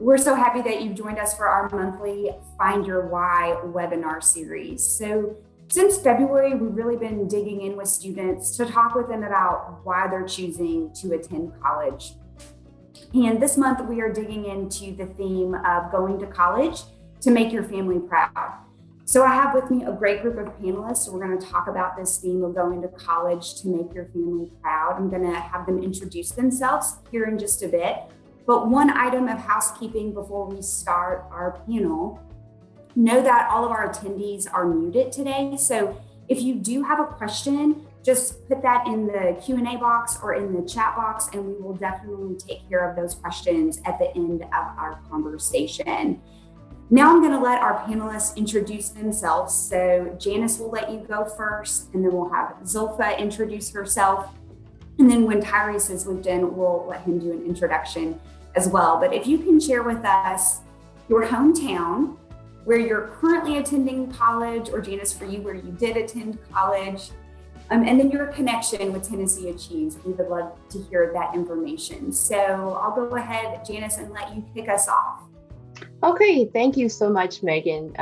We're so happy that you've joined us for our monthly Find Your Why webinar series. So since February, we've really been digging in with students to talk with them about why they're choosing to attend college. And this month we are digging into the theme of going to college to make your family proud. So I have with me a great group of panelists. We're going to talk about this theme of going to college to make your family proud. I'm going to have them introduce themselves here in just a bit. But one item of housekeeping before we start our panel, know that all of our attendees are muted today. So if you do have a question, just put that in the Q&A box or in the chat box, and we will definitely take care of those questions at the end of our conversation. Now I'm going to let our panelists introduce themselves. So Janice will let you go first, and then we'll have Zulfa introduce herself. And then when Tyrese has looped in, we'll let him do an introduction as well. But if you can share with us your hometown, where you're currently attending college, or Janice, for you, where you did attend college, and then your connection with tnAchieves. We would love to hear that information. So I'll go ahead, Janice, and let you kick us off. Okay, thank you so much, Megan,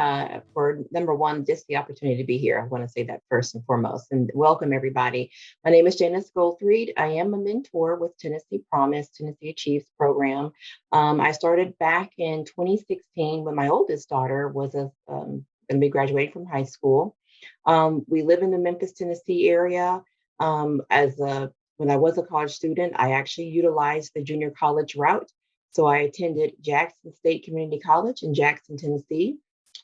for number one, just the opportunity to be here. I want to say that first and foremost, and welcome everybody. My name is Janice Goldthreed. I am a mentor with Tennessee Promise, tnAchieves program. I started back in 2016 when my oldest daughter was going to be graduating from high school. We live in the Memphis, Tennessee area. When I was a college student, I actually utilized the junior college route. So I attended Jackson State Community College in Jackson, Tennessee,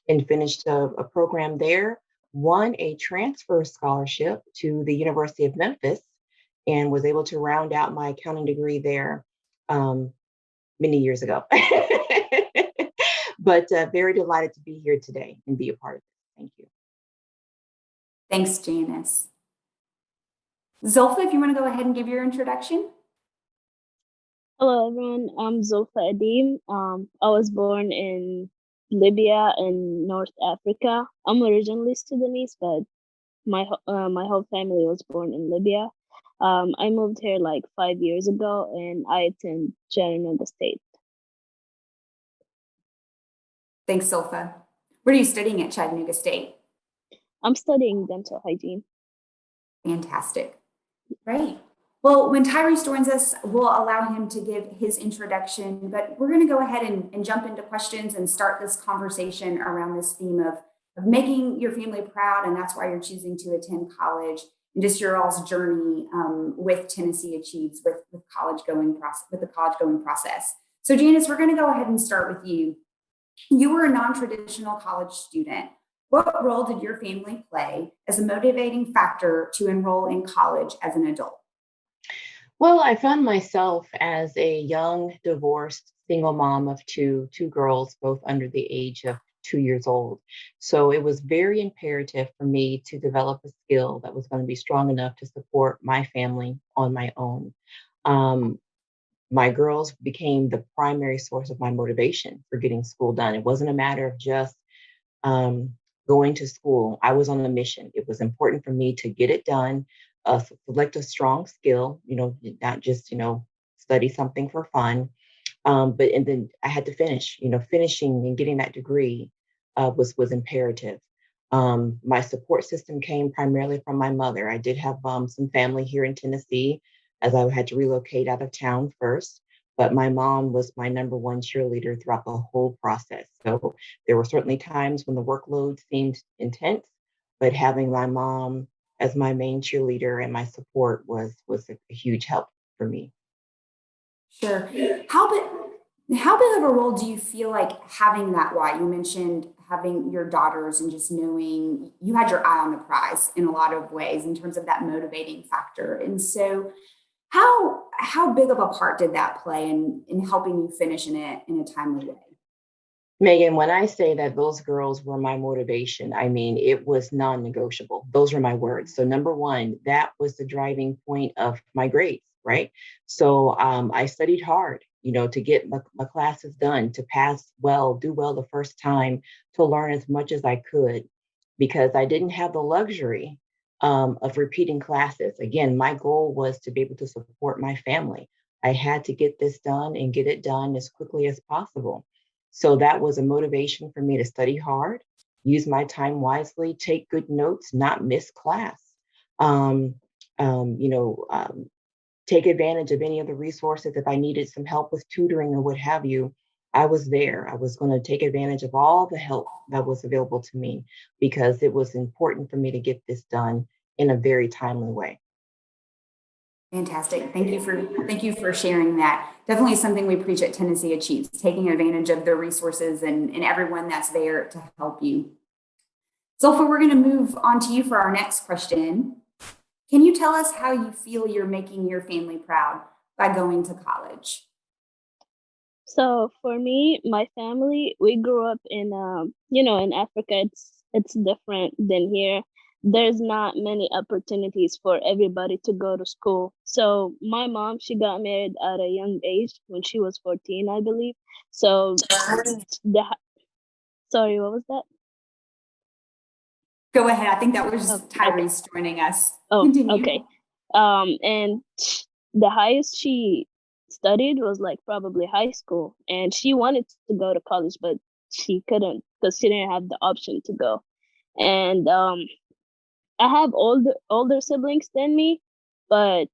and finished a program there, won a transfer scholarship to the University of Memphis, and was able to round out my accounting degree there many years ago. But very delighted to be here today and be a part of it. Thank you. Thanks, Janice. Zulfa, if you want to go ahead and give your introduction. Hello, everyone. I'm Zulfa Adim. I was born in Libya in North Africa. I'm originally Sudanese, but my whole family was born in Libya. I moved here like 5 years ago, and I attend Chattanooga State. Thanks, Zulfa. What are you studying at Chattanooga State? I'm studying dental hygiene. Fantastic. Great. Well, when Tyrese joins us, we'll allow him to give his introduction, but we're going to go ahead and jump into questions and start this conversation around this theme of making your family proud, and that's why you're choosing to attend college, and just your all's journey with tnAchieves, with the college going process. So Janice, we're going to go ahead and start with you. You were a non-traditional college student. What role did your family play as a motivating factor to enroll in college as an adult? Well, I found myself as a young, divorced, single mom of two girls, both under the age of 2 years old. So it was very imperative for me to develop a skill that was going to be strong enough to support my family on my own. My girls became the primary source of my motivation for getting school done. It wasn't a matter of just going to school. I was on a mission. It was important for me to get it done, select a strong skill, not just, study something for fun. And then I had to finish, finishing and getting that degree was imperative. My support system came primarily from my mother. I did have some family here in Tennessee, as I had to relocate out of town first. But my mom was my number one cheerleader throughout the whole process. So there were certainly times when the workload seemed intense, but having my mom as my main cheerleader and my support was a huge help for me. Sure. How big of a role do you feel like having that why? You mentioned having your daughters and just knowing you had your eye on the prize in a lot of ways in terms of that motivating factor. And so how big of a part did that play in helping you finish in a timely way? Maegan, when I say that those girls were my motivation, I mean, it was non-negotiable. Those were my words. So number one, that was the driving point of my grades, right? So I studied hard, to get my classes done, to pass well, do well the first time, to learn as much as I could, because I didn't have the luxury of repeating classes. Again, my goal was to be able to support my family. I had to get this done and get it done as quickly as possible. So that was a motivation for me to study hard, use my time wisely, take good notes, not miss class. Um, you know, take advantage of any of the resources. If I needed some help with tutoring or what have you, I was there. I was going to take advantage of all the help that was available to me because it was important for me to get this done in a very timely way. Fantastic. Thank you for sharing that. Definitely something we preach at Tennessee Achieves, taking advantage of the resources and everyone that's there to help you. Zolfa, we're going to move on to you for our next question. Can you tell us how you feel you're making your family proud by going to college? So for me, my family, we grew up in in Africa. It's different than here. There's not many opportunities for everybody to go to school. So my mom, she got married at a young age when she was 14, I believe. So the sorry, what was that? Go ahead. I think that was Oh, okay. Tyrese joining us. Oh, okay. Continue. And the highest she studied was like probably high school, and she wanted to go to college, but she couldn't because she didn't have the option to go. And I have older siblings than me, but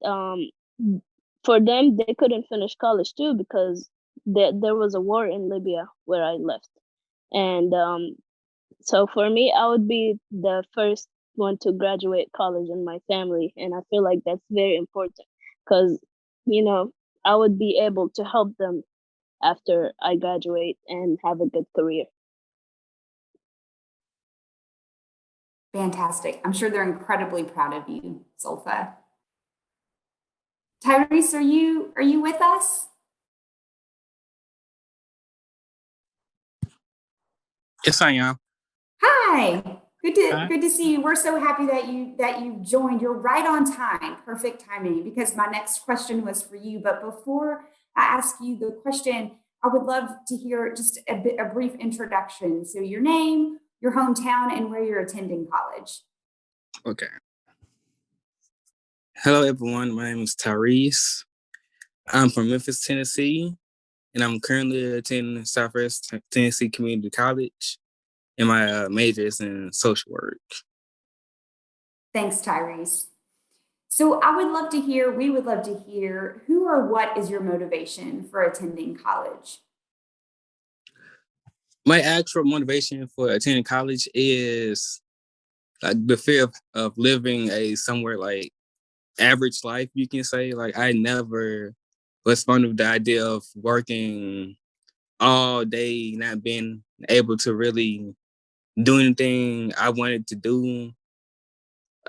for them they couldn't finish college too because there was a war in Libya where I left, and so for me, I would be the first one to graduate college in my family, and I feel like that's very important because you know I would be able to help them after I graduate and have a good career. Fantastic. I'm sure they're incredibly proud of you, Zolfa. Tyrese, are you with us? Yes, I am. Hi. Good to Hi. good to see you. We're so happy that you joined. You're right on time. Perfect timing because my next question was for you. But before I ask you the question, I would love to hear just a brief introduction. So your name, your hometown, and where you're attending college. Okay. Hello, everyone. My name is Tyrese. I'm from Memphis, Tennessee, and I'm currently attending Southwest Tennessee Community College, and my major is in social work. Thanks, Tyrese. So we would love to hear who or what is your motivation for attending college? My actual motivation for attending college is like the fear of living a somewhere like average life, you can say. Like I never was fond of the idea of working all day, not being able to really do anything I wanted to do.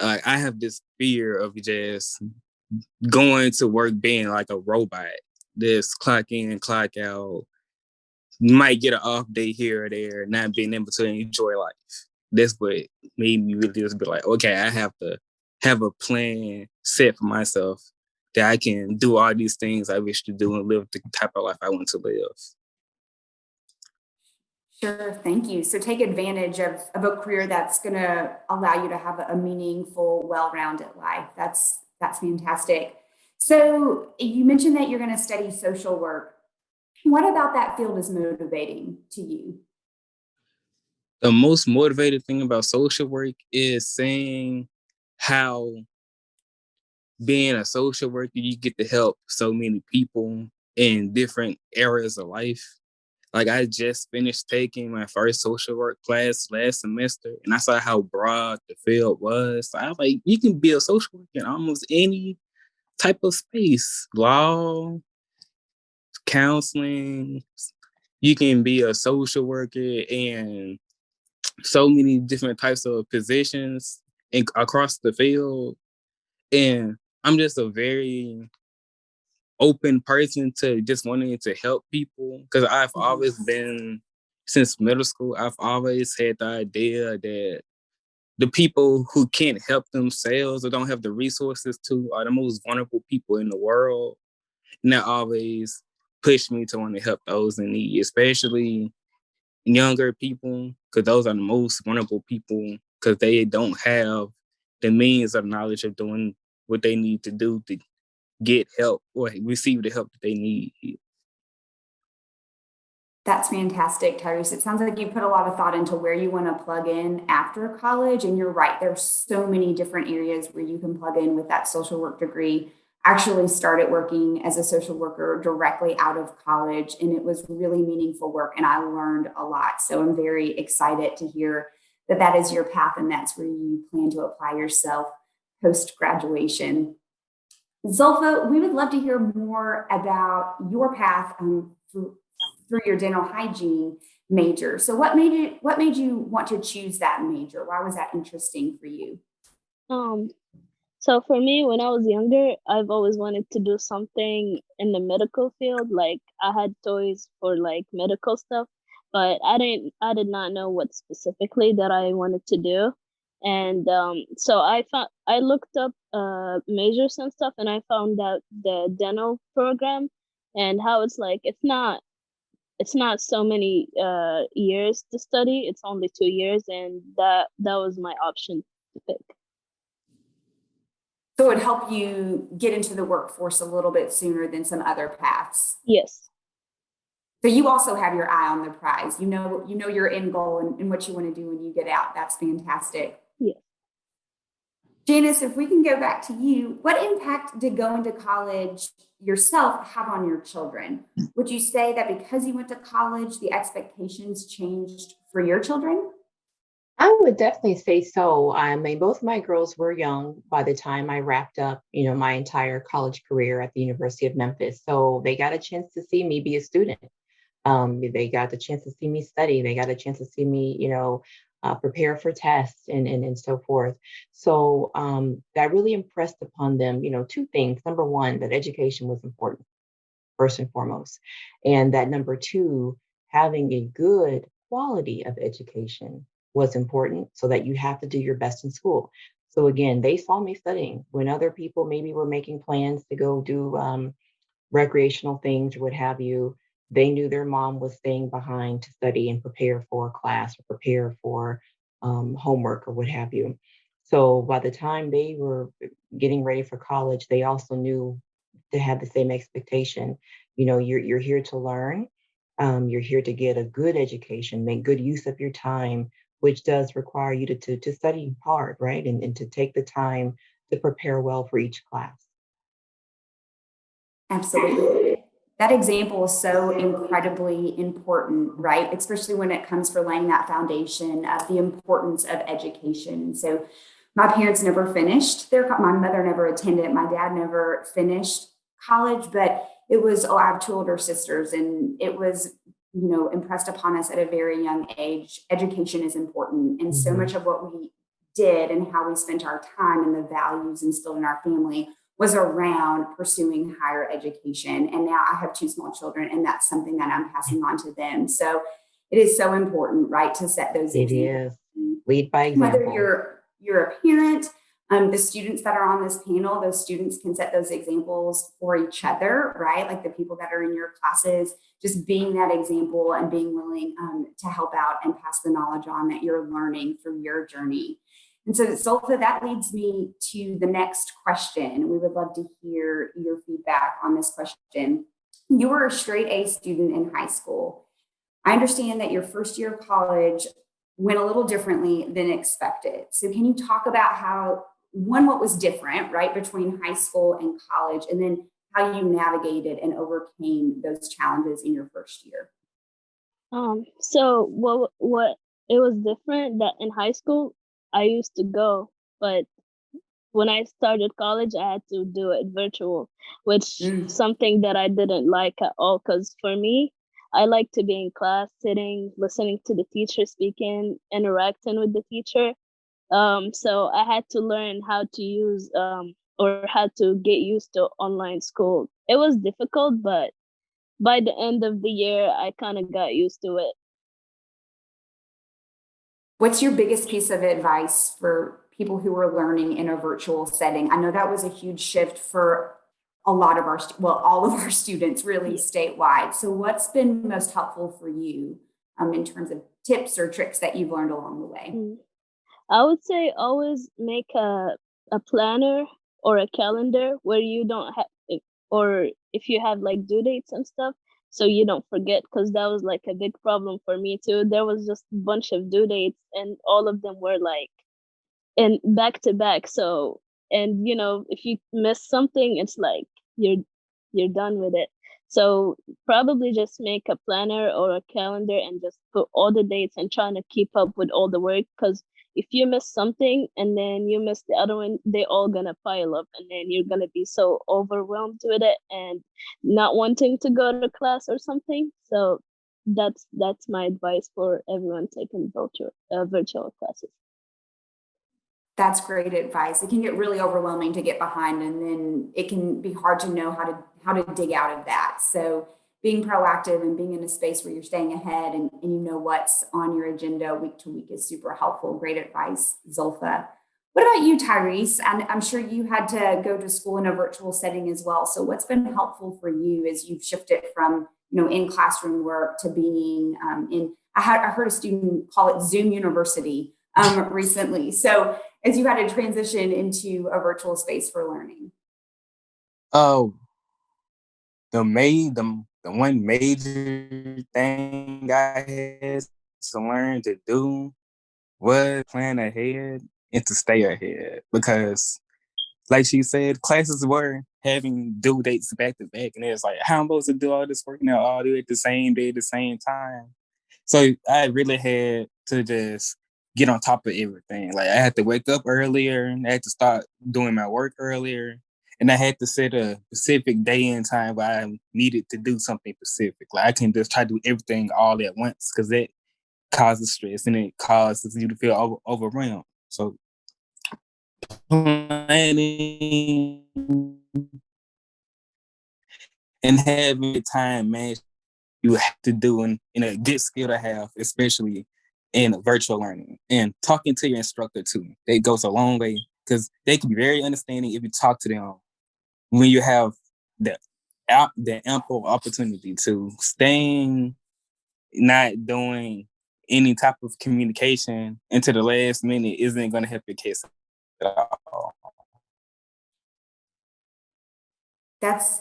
I have this fear of just going to work being like a robot. This clock in, clock out. You might get an off day here or there, not being able to enjoy life. That's what made me really just be like, okay, I have to have a plan set for myself that I can do all these things I wish to do and live the type of life I want to live. Sure, thank you. So take advantage of a career that's going to allow you to have a meaningful, well-rounded life. That's fantastic. So you mentioned that you're going to study social work. What about that field is motivating to you? The most motivated thing about social work is seeing how being a social worker, you get to help so many people in different areas of life. Like I just finished taking my first social work class last semester, and I saw how broad the field was. So I was like, you can be a social worker in almost any type of space, law, counseling. You can be a social worker in so many different types of positions across the field. And I'm just a very open person to just wanting to help people because I've always been since middle school. I've always had the idea that the people who can't help themselves or don't have the resources to are the most vulnerable people in the world, and that always pushed me to want to help those in need, especially younger people, because those are the most vulnerable people because they don't have the means of knowledge of doing what they need to do to get help or receive the help that they need. That's fantastic, Tyrese. It sounds like you put a lot of thought into where you want to plug in after college. And you're right, there's so many different areas where you can plug in with that social work degree. Actually started working as a social worker directly out of college, and it was really meaningful work, and I learned a lot. So I'm very excited to hear that that is your path and that's where you plan to apply yourself post graduation. Zulfa, we would love to hear more about your path through your dental hygiene major. So what made you want to choose that major? Why was that interesting for you? Um, so for me, when I was younger, I've always wanted to do something in the medical field. Like I had toys for like medical stuff, but I did not know what specifically that I wanted to do. And so I looked up majors and stuff, and I found out the dental program and how it's like it's not so many years to study. It's only 2 years, and that was my option to pick. So it would help you get into the workforce a little bit sooner than some other paths. Yes. So you also have your eye on the prize. You know your end goal and what you want to do when you get out. That's fantastic. Yeah. Janice, if we can go back to you, what impact did going to college yourself have on your children? Would you say that because you went to college, the expectations changed for your children? I would definitely say so. I mean, both my girls were young by the time I wrapped up, my entire college career at the University of Memphis. So they got a chance to see me be a student. They got the chance to see me study. They got a chance to see me, prepare for tests and so forth. So that really impressed upon them, two things. Number one, that education was important, first and foremost. And that number two, having a good quality of education was important so that you have to do your best in school. So again, they saw me studying when other people maybe were making plans to go do recreational things or what have you. They knew their mom was staying behind to study and prepare for a class or prepare for homework or what have you. So by the time they were getting ready for college, they also knew to have the same expectation. You're here to learn. You're here to get a good education, make good use of your time, which does require you to study hard, right? And to take the time to prepare well for each class. Absolutely. That example is so incredibly important, right? Especially when it comes for laying that foundation of the importance of education. And so my parents never finished my mother never attended, my dad never finished college, but it was, I have two older sisters, and it was, impressed upon us at a very young age. Education is important. And so much of what we did and how we spent our time and the values instilled in our family was around pursuing higher education. And now I have two small children, and that's something that I'm passing on to them. So it is so important, right, to set those examples. It is. Lead by example. Whether you're a parent, the students that are on this panel, those students can set those examples for each other, right? Like the people that are in your classes, just being that example and being willing to help out and pass the knowledge on that you're learning through your journey. And so, Zulfa, that leads me to the next question. We would love to hear your feedback on this question. You were a straight A student in high school. I understand that your first year of college went a little differently than expected. So can you talk about what was different, right, between high school and college, and then how you navigated and overcame those challenges in your first year? So what it was different that in high school I used to go, but when I started college, I had to do it virtual, which something that I didn't like at all. Because for me, I like to be in class, sitting, listening to the teacher speaking, interacting with the teacher. So I had to learn how to use or how to get used to online school. It was difficult, but by the end of the year, I kind of got used to it. What's your biggest piece of advice for people who are learning in a virtual setting? I know that was a huge shift for a lot of all of our students really statewide. So what's been most helpful for you in terms of tips or tricks that you've learned along the way? I would say always make a planner or a calendar where you don't have or if you have like due dates and stuff, so you don't forget, because that was like a big problem for me too. There was just a bunch of due dates and all of them were like in back to back. So, and if you miss something, it's like you're done with it. So probably just make a planner or a calendar and just put all the dates and trying to keep up with all the work, because if you miss something and then you miss the other one, they're all gonna pile up and then you're gonna be so overwhelmed with it and not wanting to go to class or something. So that's my advice for everyone taking virtual classes. That's great advice. It can get really overwhelming to get behind, and then it can be hard to know how to dig out of that. So being proactive and being in a space where you're staying ahead and you know what's on your agenda week to week is super helpful. Great advice, Zulfa. What about you, Tyrese? And I'm sure you had to go to school in a virtual setting as well. So what's been helpful for you as you've shifted from in classroom work to being in? I heard a student call it Zoom University recently. So as you had to transition into a virtual space for learning? Oh, the one major thing I had to learn to do was plan ahead and to stay ahead, because like she said, classes were having due dates back to back, and it's like, how am I supposed to do all this work now, all do it the same day, the same time? So I really had to just get on top of everything. Like I had to wake up earlier, and I had to start doing my work earlier, and I had to set a specific day and time where I needed to do something specific. Like I can just try to do everything all at once, because that causes stress and it causes you to feel overwhelmed. So planning and having time management you have to do in a good skill to have, especially in virtual learning. And talking to your instructor too, that goes a long way, because they can be very understanding if you talk to them when you have the the ample opportunity to. Staying not doing any type of communication into the last minute isn't going to help your case at all. That's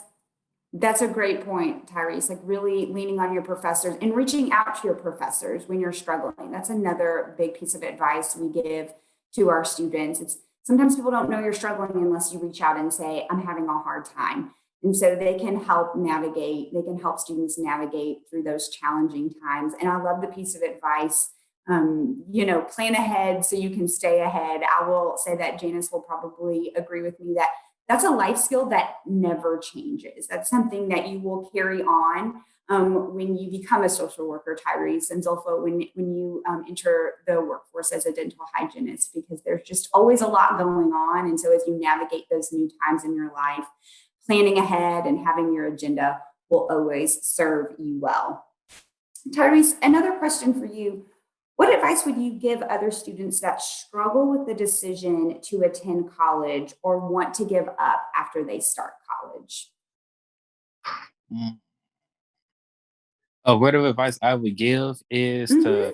That's a great point, Tyrese. Like really leaning on your professors and reaching out to your professors when you're struggling. That's another big piece of advice we give to our students. It's sometimes people don't know you're struggling unless you reach out and say, I'm having a hard time. And so they can help navigate, they can help students navigate through those challenging times. And I love the piece of advice. Plan ahead so you can stay ahead. I will say that Janice will probably agree with me that that's a life skill that never changes. That's something that you will carry on when you become a social worker, Tyrese, and Zulfa, when you enter the workforce as a dental hygienist, because there's just always a lot going on. And so as you navigate those new times in your life, planning ahead and having your agenda will always serve you well. Tyrese, another question for you. What advice would you give other students that struggle with the decision to attend college or want to give up after they start college? Mm. A word of advice I would give is to Mhm.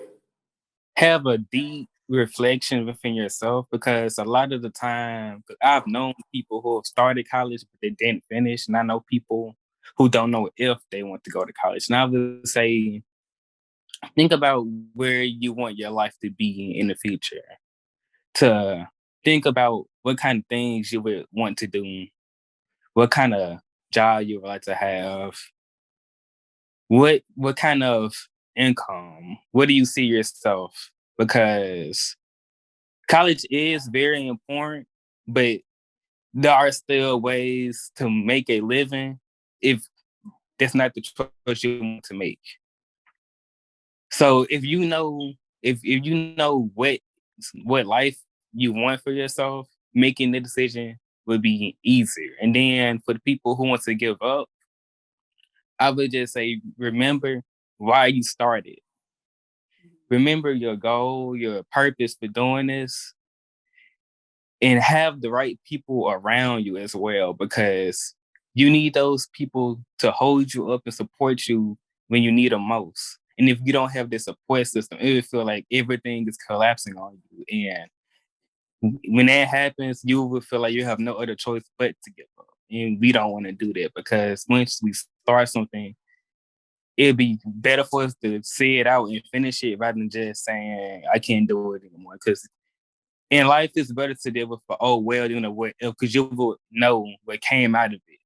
have a deep reflection within yourself, because a lot of the time, 'cause I've known people who have started college but they didn't finish, and I know people who don't know if they want to go to college. And I would say, think about where you want your life to be in the future. To think about what kind of things you would want to do, what kind of job you would like to have, what kind of income, what do you see yourself? Because college is very important, but there are still ways to make a living if that's not the choice you want to make. So if you know what life you want for yourself, making the decision would be easier. And then for the people who want to give up, I would just say, remember why you started. Remember your goal, your purpose for doing this, and have the right people around you as well, because you need those people to hold you up and support you when you need them most. And if you don't have this support system, it will feel like everything is collapsing on you. And when that happens, you will feel like you have no other choice but to give up. And we don't want to do that, because once we start something, it'd be better for us to say it out and finish it rather than just saying, I can't do it anymore. Because in life, it's better to deal with, oh, well, you know what, because you will know what came out of it.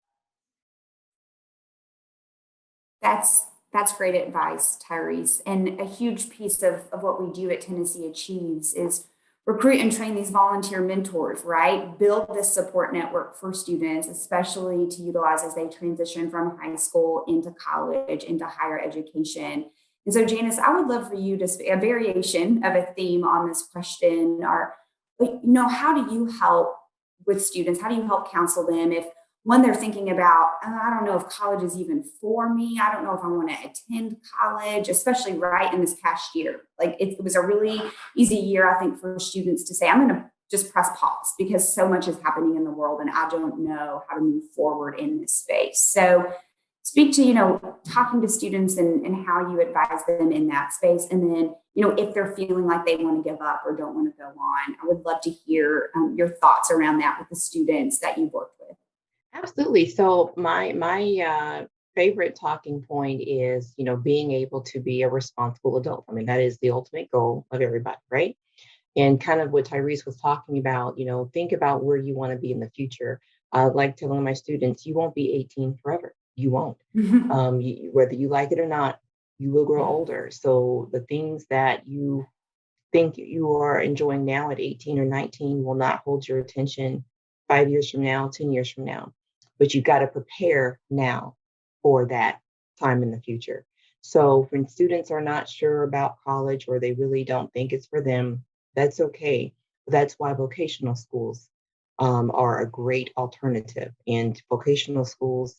That's great advice, Tyrese. And a huge piece of what we do at Tennessee Achieves is recruit and train these volunteer mentors, right? Build this support network for students, especially to utilize as they transition from high school into college, into higher education. And so, Janice, I would love for you to a variation of a theme on this question. Or, how do you help with students? How do you help counsel them if one, they're thinking about, I don't know if college is even for me. I don't know if I want to attend college, especially right in this past year. Like it was a really easy year, I think, for students to say, I'm going to just press pause because so much is happening in the world and I don't know how to move forward in this space. So speak to, talking to students and how you advise them in that space. And then, if they're feeling like they want to give up or don't want to go on, I would love to hear your thoughts around that with the students that you've worked with. Absolutely. So my favorite talking point is, being able to be a responsible adult. I mean, that is the ultimate goal of everybody, right? And kind of what Tyrese was talking about, think about where you want to be in the future. Like telling my students, you won't be 18 forever. You won't. Whether you like it or not, you will grow older. So the things that you think you are enjoying now at 18 or 19 will not hold your attention 5 years from now, 10 years from now. But you've got to prepare now for that time in the future. So when students are not sure about college or they really don't think it's for them, that's okay. That's why vocational schools are a great alternative. And vocational schools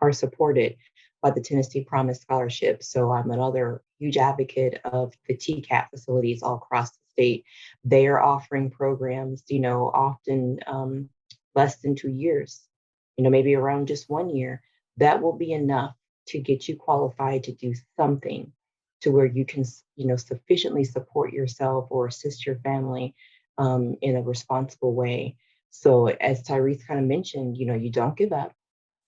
are supported by the Tennessee Promise Scholarship. So I'm another huge advocate of the TCAP facilities all across the state. They are offering programs, often less than 2 years, maybe around just 1 year. That will be enough to get you qualified to do something to where you can, sufficiently support yourself or assist your family in a responsible way. So as Tyrese kind of mentioned, you don't give up.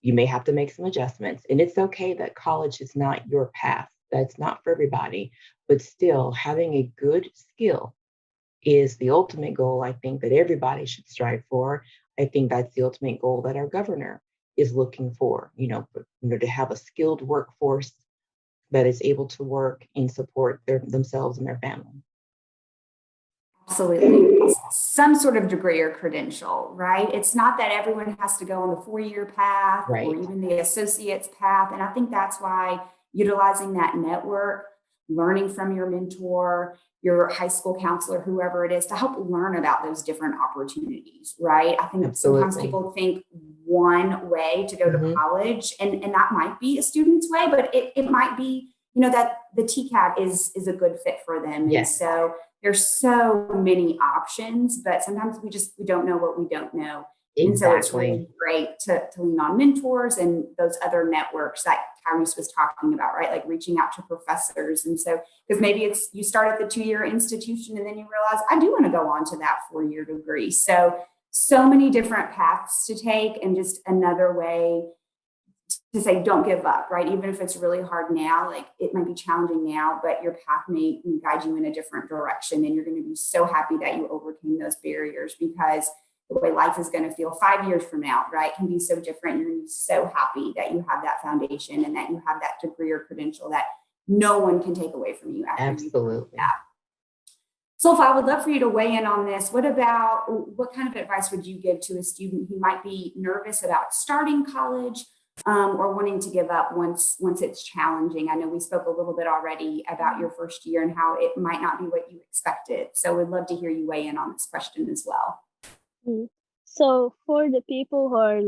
You may have to make some adjustments, and it's okay that college is not your path. That's not for everybody, but still having a good skill is the ultimate goal. I think that everybody should strive for. I think that's the ultimate goal that our governor is looking for, to have a skilled workforce that is able to work and support themselves and their family. Absolutely. Some sort of degree or credential, right? It's not that everyone has to go on the 4-year path or Right. even the associate's path. And I think that's why utilizing that network, learning from your mentor, your high school counselor, whoever it is, to help learn about those different opportunities, right? I think sometimes Absolutely. people think one way to go to college, and that might be a student's way, but it might be, that the TCAT is a good fit for them. Yes. And so there's so many options, but sometimes we don't know what we don't know. And so it's Exactly. really great to lean on mentors and those other networks that Tyrese was talking about, right? Like reaching out to professors. And so, because maybe it's you start at the 2-year institution and then you realize, I do want to go on to that 4-year degree. So many different paths to take, and just another way to say, don't give up, right? Even if it's really hard now, like it might be challenging now, but your path may guide you in a different direction. And you're going to be so happy that you overcame those barriers, because the way life is going to feel 5 years from now, right, can be so different. You're going to be so happy that you have that foundation and that you have that degree or credential that no one can take away from you after Absolutely. you have that. So if I would love for you to weigh in on this, what kind of advice would you give to a student who might be nervous about starting college or wanting to give up once it's challenging? I know we spoke a little bit already about your first year and how it might not be what you expected. So we'd love to hear you weigh in on this question as well. So for the people who are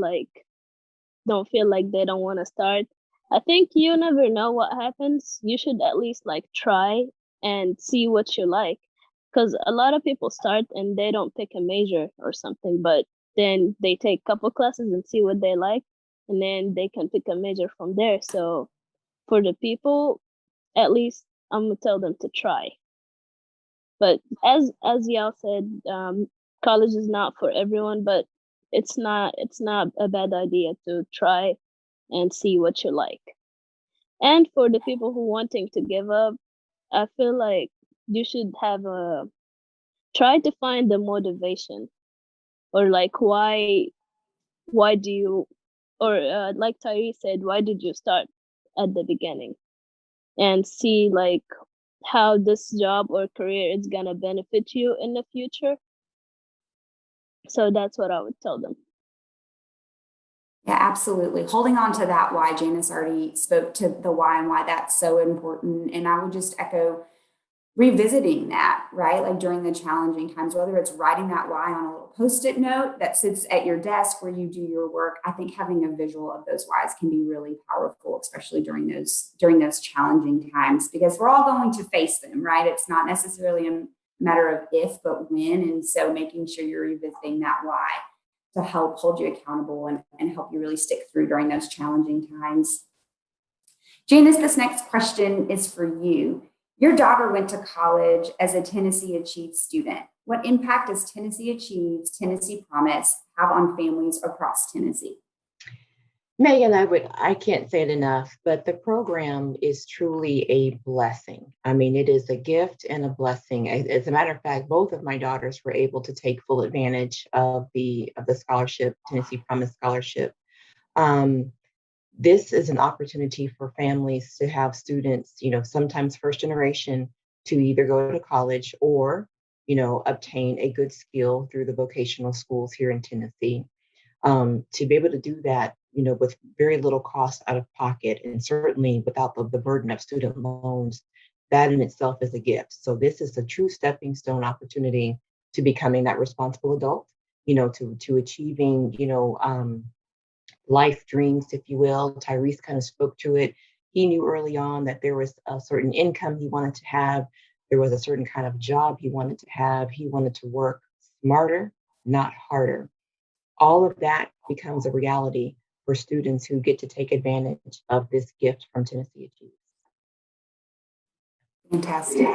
don't feel like they don't want to start, I think you never know what happens. You should at least try and see what you like. Because a lot of people start and they don't pick a major or something, but then they take a couple classes and see what they like, and then they can pick a major from there. So for the people, at least I'm gonna tell them to try. But as y'all said, college is not for everyone, but it's not a bad idea to try and see what you like. And for the people who wanting to give up, I feel like you should have a try to find the motivation, or like why do you, or like Tyree said, why did you start at the beginning, and see like how this job or career is gonna benefit you in the future. So that's what I would tell them. Yeah, absolutely. Holding on to that why, Janice already spoke to the why and why that's so important. And I would just echo revisiting that, right? Like during the challenging times, whether it's writing that why on a little post-it note that sits at your desk where you do your work. I think having a visual of those whys can be really powerful, especially during those challenging times, because we're all going to face them, right? It's not necessarily a matter of if, but when. And so making sure you're revisiting that why to help hold you accountable and help you really stick through during those challenging times. Janice, this next question is for you. Your daughter went to college as a Tennessee Achieves student. What impact does Tennessee Achieves, Tennessee Promise have on families across Tennessee? Megan, I can't say it enough, but the program is truly a blessing. I mean, it is a gift and a blessing. As a matter of fact, both of my daughters were able to take full advantage of the scholarship, Tennessee Promise Scholarship. Um, this is an opportunity for families to have students, sometimes first generation, to either go to college or, obtain a good skill through the vocational schools here in Tennessee. To be able to do that, with very little cost out of pocket, and certainly without the burden of student loans, that in itself is a gift. So this is a true stepping stone opportunity to becoming that responsible adult, to achieving, life dreams, if you will. Tyrese kind of spoke to it. He knew early on that there was a certain income he wanted to have. There was a certain kind of job he wanted to have. He wanted to work smarter, not harder. All of that becomes a reality for students who get to take advantage of this gift from Tennessee Achieves. Fantastic.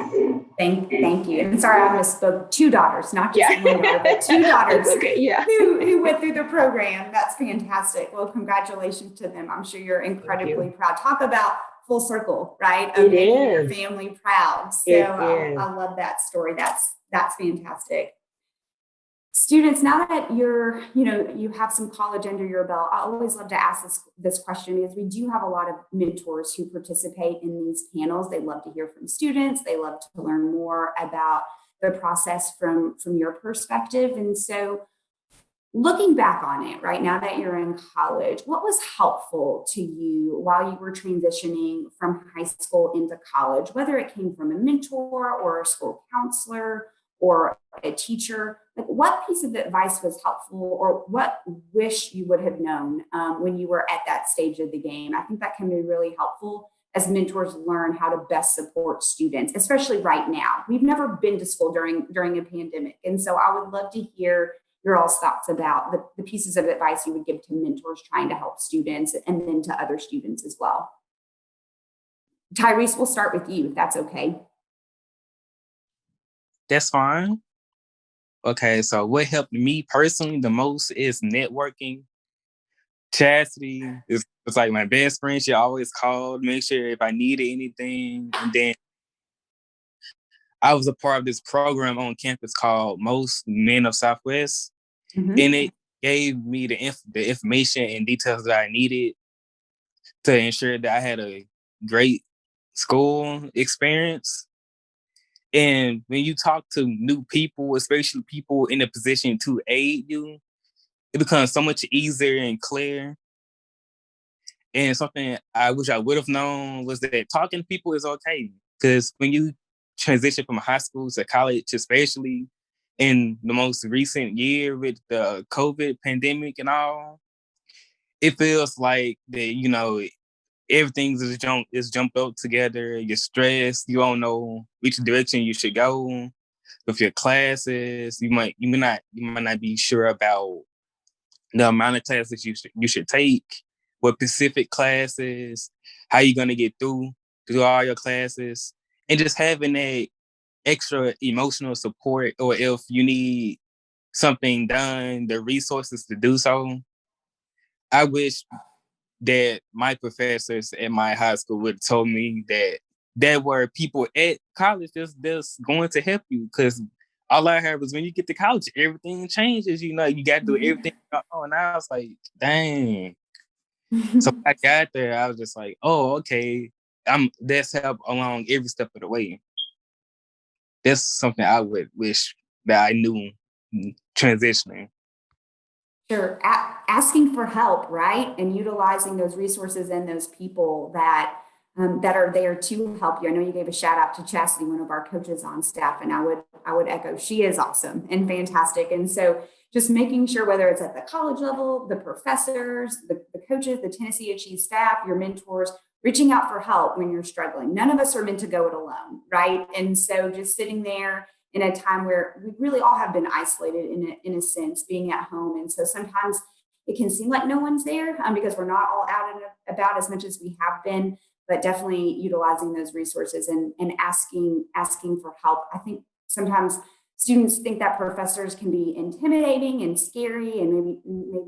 Thank you. And sorry, I misspoke. Two daughters, not just one daughter, but two daughters okay, yeah. who went through the program. That's fantastic. Well, congratulations to them. I'm sure you're incredibly proud. Talk about full circle, right? Of making your family proud. So I love that story. That's fantastic. Students, now that you have some college under your belt, I always love to ask this question because we do have a lot of mentors who participate in these panels. They love to hear from students. They love to learn more about the process from your perspective. And so looking back on it right now that you're in college, what was helpful to you while you were transitioning from high school into college, whether it came from a mentor or a school counselor or a teacher? Like, what piece of advice was helpful, or what wish you would have known when you were at that stage of the game? I think that can be really helpful as mentors learn how to best support students, especially right now. We've never been to school during a pandemic. And so I would love to hear your all's thoughts about the pieces of advice you would give to mentors trying to help students and then to other students as well. Tyrese, we'll start with you, if that's okay. That's fine. Okay, so what helped me personally the most is networking. Chastity is like my best friend. She always called, make sure if I needed anything. And then I was a part of this program on campus called Most Men of Southwest. Mm-hmm. And it gave me the information and details that I needed to ensure that I had a great school experience. And when you talk to new people, especially people in a position to aid you, it becomes so much easier and clear. And something I wish I would have known was that talking to people is okay. Because when you transition from high school to college, especially in the most recent year with the COVID pandemic and all, it feels like that, everything's is jumped up together. You're stressed. You don't know which direction you should go with your classes. You might not be sure about the amount of classes you should take, what specific classes, how you're gonna get through all your classes, and just having that extra emotional support, or if you need something done, the resources to do so. I wish that my professors at my high school would have told me that there were people at college that's going to help you. Because all I heard was when you get to college, everything changes. You got to do everything. And I was like, dang. So when I got there, I was just like, oh, okay. That's help along every step of the way. That's something I would wish that I knew transitioning. Sure. Asking for help, right? And utilizing those resources and those people that are there to help you. I know you gave a shout out to Chastity, one of our coaches on staff, and I would echo, she is awesome and fantastic. And so just making sure, whether it's at the college level, the professors, the coaches, the tnAchieves staff, your mentors, reaching out for help when you're struggling. None of us are meant to go it alone, right? And so just sitting there in a time where we really all have been isolated in a sense, being at home. And so sometimes it can seem like no one's there because we're not all out and about as much as we have been, but definitely utilizing those resources and asking for help. I think sometimes students think that professors can be intimidating and scary and maybe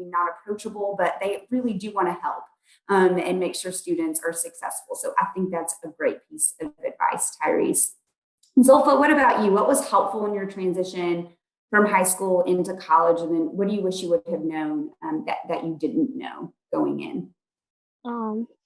not approachable, but they really do want to help and make sure students are successful. So I think that's a great piece of advice, Tyrese. Zulfa, what about you? What was helpful in your transition from high school into college? And then what do you wish you would have known that you didn't know going in?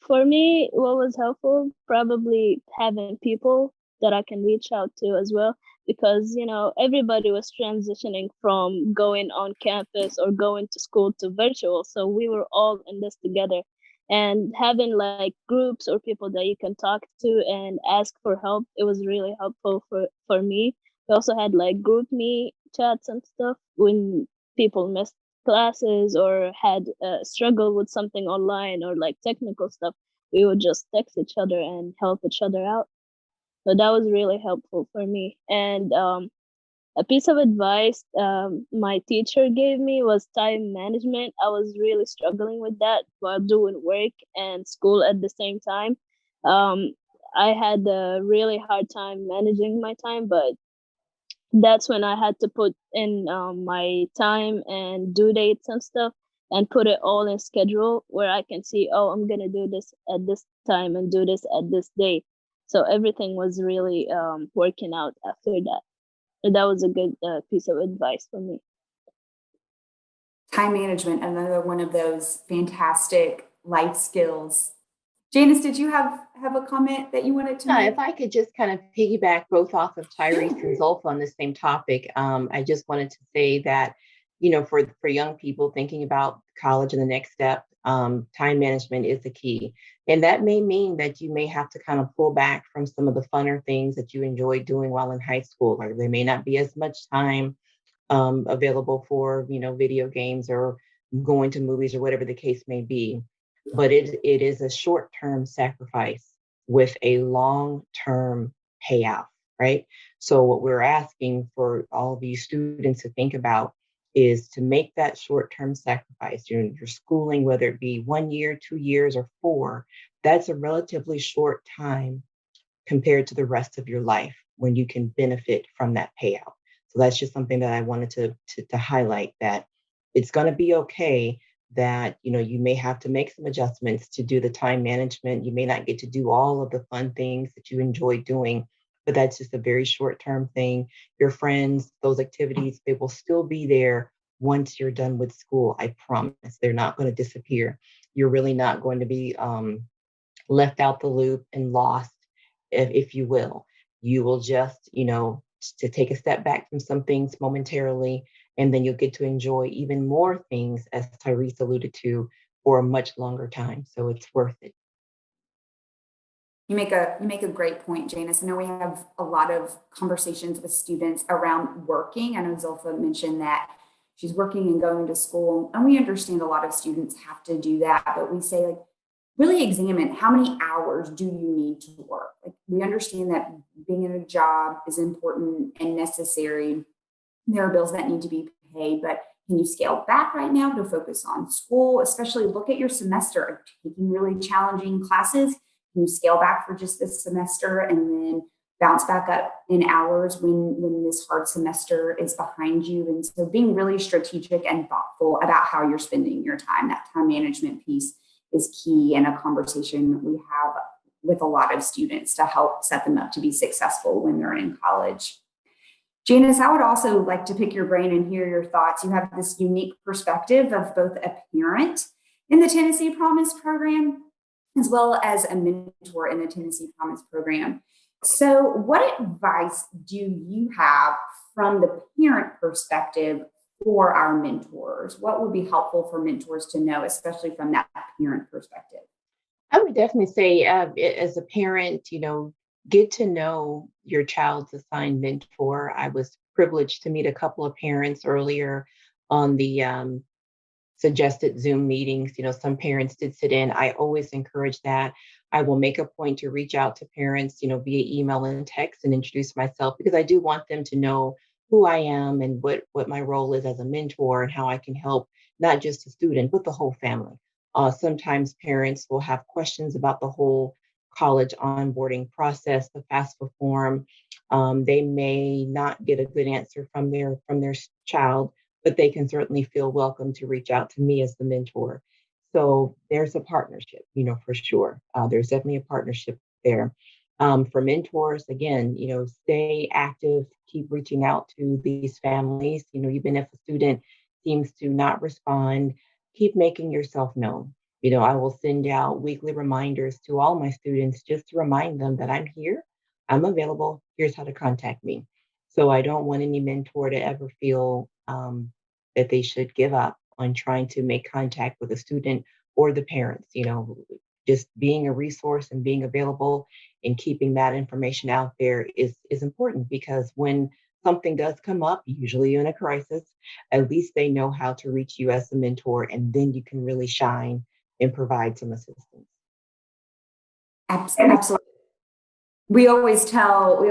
For me, what was helpful, probably having people that I can reach out to as well, because, everybody was transitioning from going on campus or going to school to virtual. So we were all in this together, and having like groups or people that you can talk to and ask for help, it was really helpful for me. We also had like group me chats and stuff when people missed classes or had struggled with something online or like technical stuff. We would just text each other and help each other out. So that was really helpful for me. And a piece of advice my teacher gave me was time management. I was really struggling with that while doing work and school at the same time. um, I had a really hard time managing my time, but that's when I had to put in my time and due dates and stuff, and put it all in schedule where I can see, oh, I'm gonna do this at this time and do this at this day. So everything was really working out after that. So that was a good piece of advice for me. Time management, another one of those fantastic life skills. Janice, did you have a comment that you wanted to Yeah, make? if I could just kind of piggyback both off of Tyrese and Zulfa on the same topic, I just wanted to say that, for young people thinking about college and the next step, time management is the key. And that may mean that you may have to kind of pull back from some of the funner things that you enjoyed doing while in high school, or there may not be as much time available for, video games or going to movies or whatever the case may be. But it is a short-term sacrifice with a long-term payoff, right? So what we're asking for all of you students to think about is to make that short-term sacrifice. Your schooling, whether it be 1 year, 2 years, or 4, that's a relatively short time compared to the rest of your life when you can benefit from that payout. So that's just something that I wanted to highlight, that it's going to be okay that you may have to make some adjustments to do the time management. You may not get to do all of the fun things that you enjoy doing, but that's just a very short-term thing. Your friends, those activities, they will still be there once you're done with school. I promise they're not going to disappear. You're really not going to be left out the loop and lost, if you will. You will just, to take a step back from some things momentarily, and then you'll get to enjoy even more things, as Tyrese alluded to, for a much longer time. So it's worth it. You make a great point, Janice. I know we have a lot of conversations with students around working. I know Zilpha mentioned that she's working and going to school, and we understand a lot of students have to do that, but we say, like, really examine how many hours do you need to work. Like, we understand that being in a job is important and necessary. There are bills that need to be paid, but can you scale back right now to focus on school? Especially look at your semester. Are you taking really challenging classes? Can you scale back for just this semester and then bounce back up in hours when this hard semester is behind you. And so being really strategic and thoughtful about how you're spending your time, that time management piece is key, and a conversation we have with a lot of students to help set them up to be successful when they're in college. Janice, I would also like to pick your brain and hear your thoughts. You have this unique perspective of both a parent in the Tennessee Promise program, as well as a mentor in the Tennessee Promise program. So what advice do you have from the parent perspective for our mentors? What would be helpful for mentors to know, especially from that parent perspective? I would definitely say, as a parent, get to know your child's assigned mentor. I was privileged to meet a couple of parents earlier on the suggested Zoom meetings. Some parents did sit in. I always encourage that. I will make a point to reach out to parents, via email and text, and introduce myself, because I do want them to know who I am and what my role is as a mentor, and how I can help not just the student, but the whole family. Sometimes parents will have questions about the whole college onboarding process, the FAFSA form. They may not get a good answer from their child, but they can certainly feel welcome to reach out to me as the mentor. So there's a partnership, for sure. There's definitely a partnership there. For mentors, again, stay active, keep reaching out to these families. Even if a student seems to not respond, keep making yourself known. I will send out weekly reminders to all my students just to remind them that I'm here, I'm available, here's how to contact me. So I don't want any mentor to ever feel that they should give up on trying to make contact with a student or the parents. Just being a resource and being available and keeping that information out there is important, because when something does come up, usually in a crisis, at least they know how to reach you as a mentor, and then you can really shine and provide some assistance. Absolutely. We always tell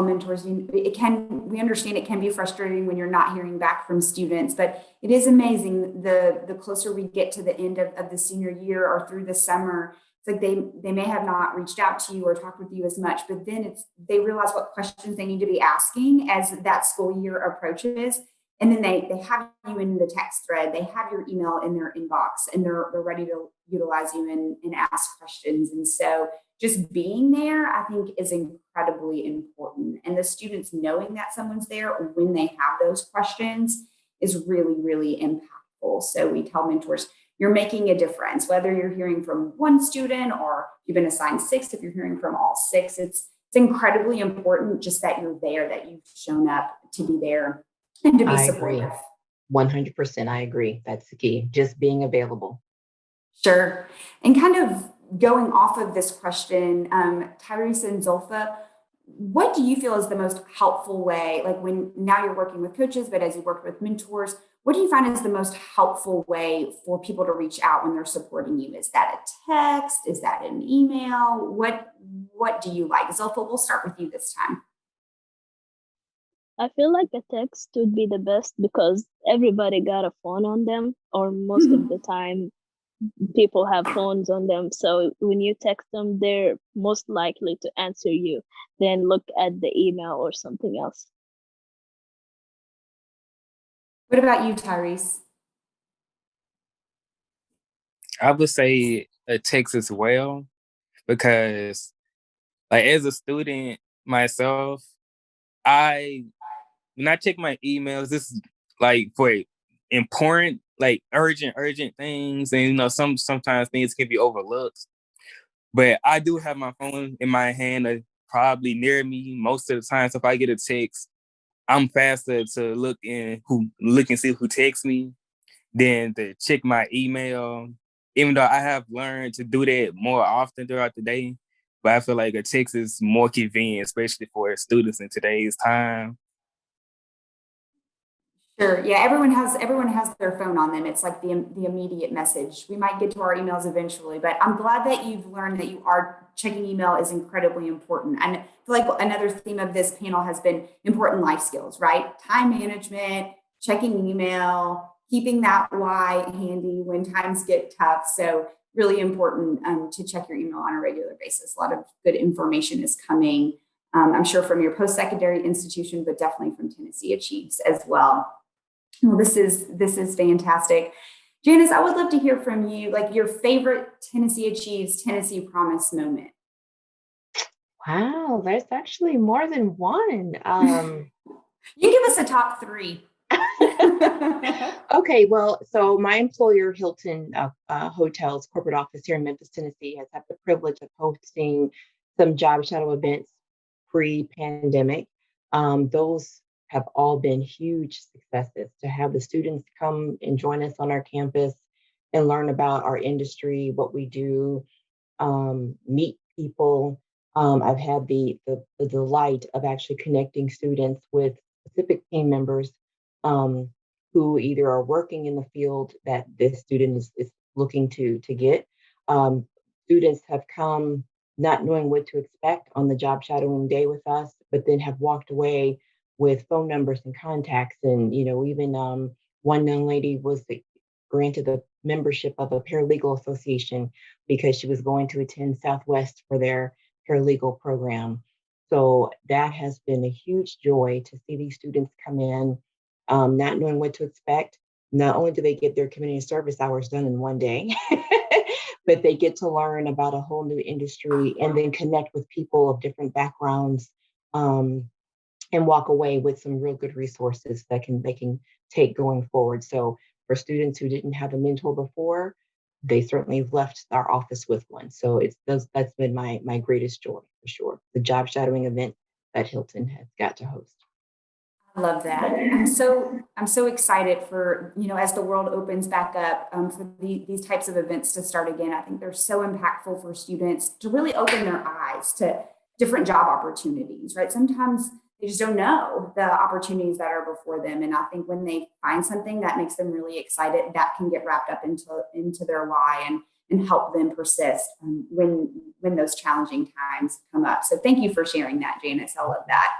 mentors, we understand it can be frustrating when you're not hearing back from students, but it is amazing the closer we get to the end of the senior year or through the summer. It's like they may have not reached out to you or talked with you as much, but then they realize what questions they need to be asking as that school year approaches. And then they have you in the text thread, they have your email in their inbox, and they're ready to utilize you and ask questions. And so just being there, I think, is incredibly important. And the students knowing that someone's there when they have those questions is really, really impactful. So we tell mentors, you're making a difference, whether you're hearing from one student or you've been assigned 6, if you're hearing from all 6, it's incredibly important just that you're there, that you've shown up to be there and to be supportive. Agree. 100%. I agree. That's the key. Just being available. Sure. And kind of going off of this question, Tyrese and Zulfa, what do you feel is the most helpful way, like when now you're working with coaches, but as you work with mentors, what do you find is the most helpful way for people to reach out when they're supporting you? Is that a text? Is that an email? What do you like? Zulfa, we'll start with you this time. I feel like a text would be the best because everybody got a phone on them, or most of the time people have phones on them. So when you text them, they're most likely to answer you than look at the email or something else. What about you, Tyrese? I would say a text as well, because like as a student myself, when I check my emails, this is like for important, like urgent things, and sometimes things can be overlooked. But I do have my phone in my hand, probably near me most of the time. So if I get a text, I'm faster to look and see who texts me than to check my email. Even though I have learned to do that more often throughout the day, but I feel like a text is more convenient, especially for students in today's time. Sure. Yeah, everyone has their phone on them. It's like the immediate message. We might get to our emails eventually, but I'm glad that you've learned that you are checking email is incredibly important. And I feel like another theme of this panel has been important life skills, right? Time management, checking email, keeping that why handy when times get tough. So really important to check your email on a regular basis. A lot of good information is coming I'm sure from your post-secondary institution, but definitely from Tennessee Achieves as well. Well, this is fantastic. Janice, I would love to hear from you, like your favorite Tennessee Achieves, Tennessee Promise moment. Wow, there's actually more than one. You give us a top three. Okay, well, so my employer, Hilton Hotels corporate office here in Memphis, Tennessee, has had the privilege of hosting some job shadow events pre-pandemic. Those have all been huge successes to have the students come and join us on our campus and learn about our industry, what we do, meet people. I've had the delight of actually connecting students with specific team members who either are working in the field that this student is looking to get. Students have come not knowing what to expect on the job shadowing day with us, but then have walked away with phone numbers and contacts. And, even one young lady was granted the membership of a paralegal association because she was going to attend Southwest for their paralegal program. So that has been a huge joy to see these students come in, not knowing what to expect. Not only do they get their community service hours done in one day, but they get to learn about a whole new industry and then connect with people of different backgrounds, and walk away with some real good resources that they can take going forward. So for students who didn't have a mentor before, they certainly left our office with one. So that's been my greatest joy for sure. The job shadowing event that Hilton has got to host. I love that. I'm so excited for, as the world opens back up, for these types of events to start again. I think they're so impactful for students to really open their eyes to different job opportunities, right? Sometimes they just don't know the opportunities that are before them. And I think when they find something that makes them really excited, that can get wrapped up into their why and help them persist when those challenging times come up. So thank you for sharing that, Janice. I love that.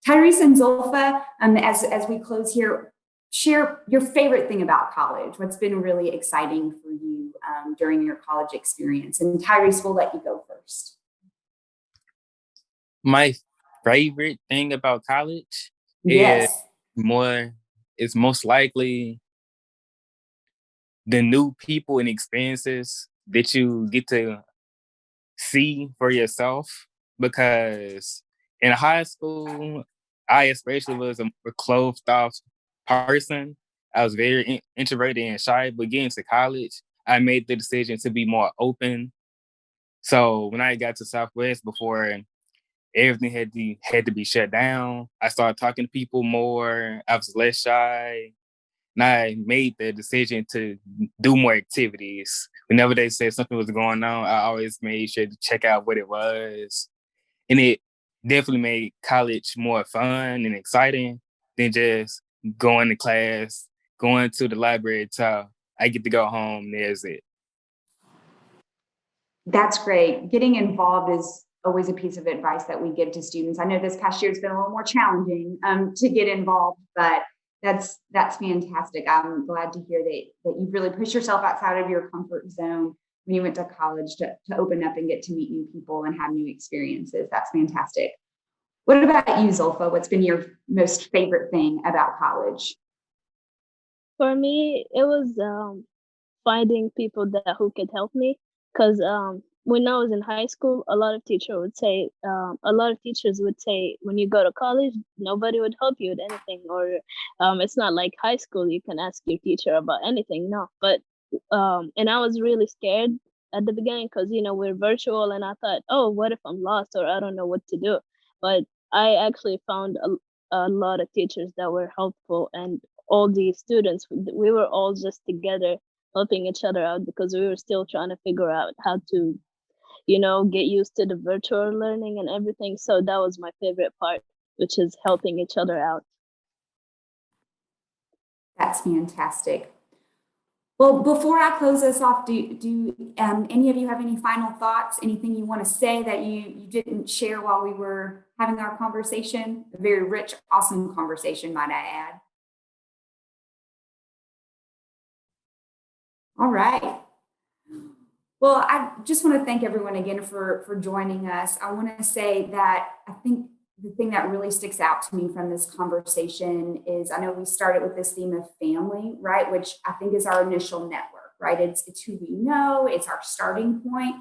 Tyrese and Zulfa, as we close here, share your favorite thing about college. What's been really exciting for you during your college experience? And Tyrese, we'll let you go first. My favorite thing about college is Yes. it's most likely the new people and experiences that you get to see for yourself. Because in high school, I especially was a more closed off person. I was very introverted and shy, but getting to college, I made the decision to be more open. So when I got to Southwest, before everything had to be shut down, I started talking to people more. I was less shy. And I made the decision to do more activities. Whenever they said something was going on, I always made sure to check out what it was. And it definitely made college more fun and exciting than just going to class, going to the library till I get to go home. There's it. That's great. Getting involved is always a piece of advice that we give to students. I know this past year has been a little more challenging to get involved, but that's fantastic. I'm glad to hear that you've really pushed yourself outside of your comfort zone when you went to college to open up and get to meet new people and have new experiences. That's fantastic. What about you, Zulfa? What's been your most favorite thing about college? For me, it was finding people that who could help me. Because when I was in high school, a lot of teachers would say, when you go to college, nobody would help you with anything, or it's not like high school, you can ask your teacher about anything. No, but and I was really scared at the beginning because we're virtual, and I thought, oh, what if I'm lost or I don't know what to do? But I actually found a lot of teachers that were helpful, and all the students, we were all just together helping each other out because we were still trying to figure out how to, get used to the virtual learning and everything. So that was my favorite part, which is helping each other out. That's fantastic. Well, before I close this off, do any of you have any final thoughts? Anything you want to say that you didn't share while we were having our conversation? A very rich, awesome conversation, might I add. All right. Well, I just want to thank everyone again for joining us. I want to say that I think the thing that really sticks out to me from this conversation is I know we started with this theme of family, right? Which I think is our initial network, right? It's who we know, it's our starting point,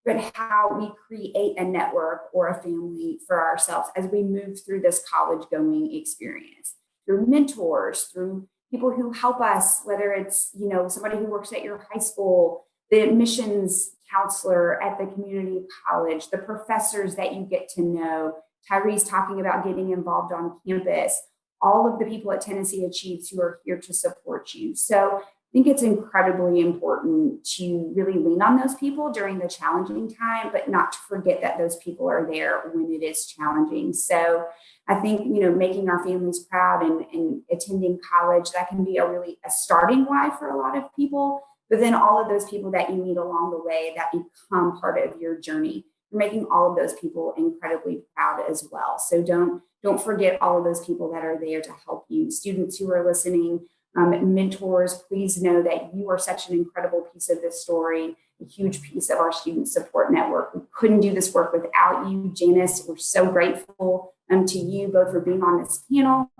but how we create a network or a family for ourselves as we move through this college going experience through mentors, through people who help us, whether it's, somebody who works at your high school, the admissions counselor at the community college, the professors that you get to know, Tyrese talking about getting involved on campus, all of the people at Tennessee Achieves who are here to support you. So I think it's incredibly important to really lean on those people during the challenging time, but not to forget that those people are there when it is challenging. So I think, making our families proud and attending college, that can be a starting why for a lot of people. But then all of those people that you meet along the way that become part of your journey, you're making all of those people incredibly proud as well. So don't forget all of those people that are there to help you. Students who are listening, mentors, please know that you are such an incredible piece of this story, a huge piece of our student support network. We couldn't do this work without you, Janice. We're so grateful to you both for being on this panel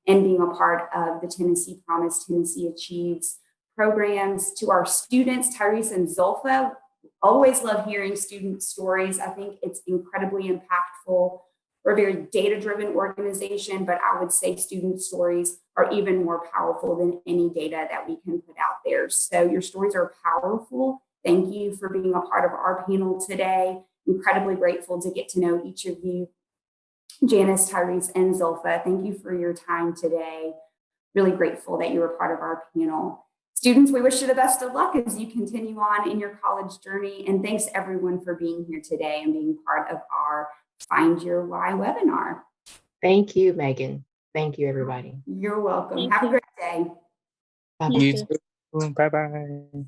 and being a part of the Tennessee Promise, Tennessee Achieves programs. To our students, Tyrese and Zulfa, always love hearing student stories. I think it's incredibly impactful. We're a very data-driven organization, but I would say student stories are even more powerful than any data that we can put out there. So your stories are powerful. Thank you for being a part of our panel today. Incredibly grateful to get to know each of you, Janice, Tyrese, and Zulfa. Thank you for your time today. Really grateful that you were part of our panel. Students, we wish you the best of luck as you continue on in your college journey. And thanks everyone for being here today and being part of our Find Your Why webinar. Thank you, Maegan. Thank you, everybody. You're welcome. Thank Have you. a great day. Bye-bye. You You too. too. Bye bye.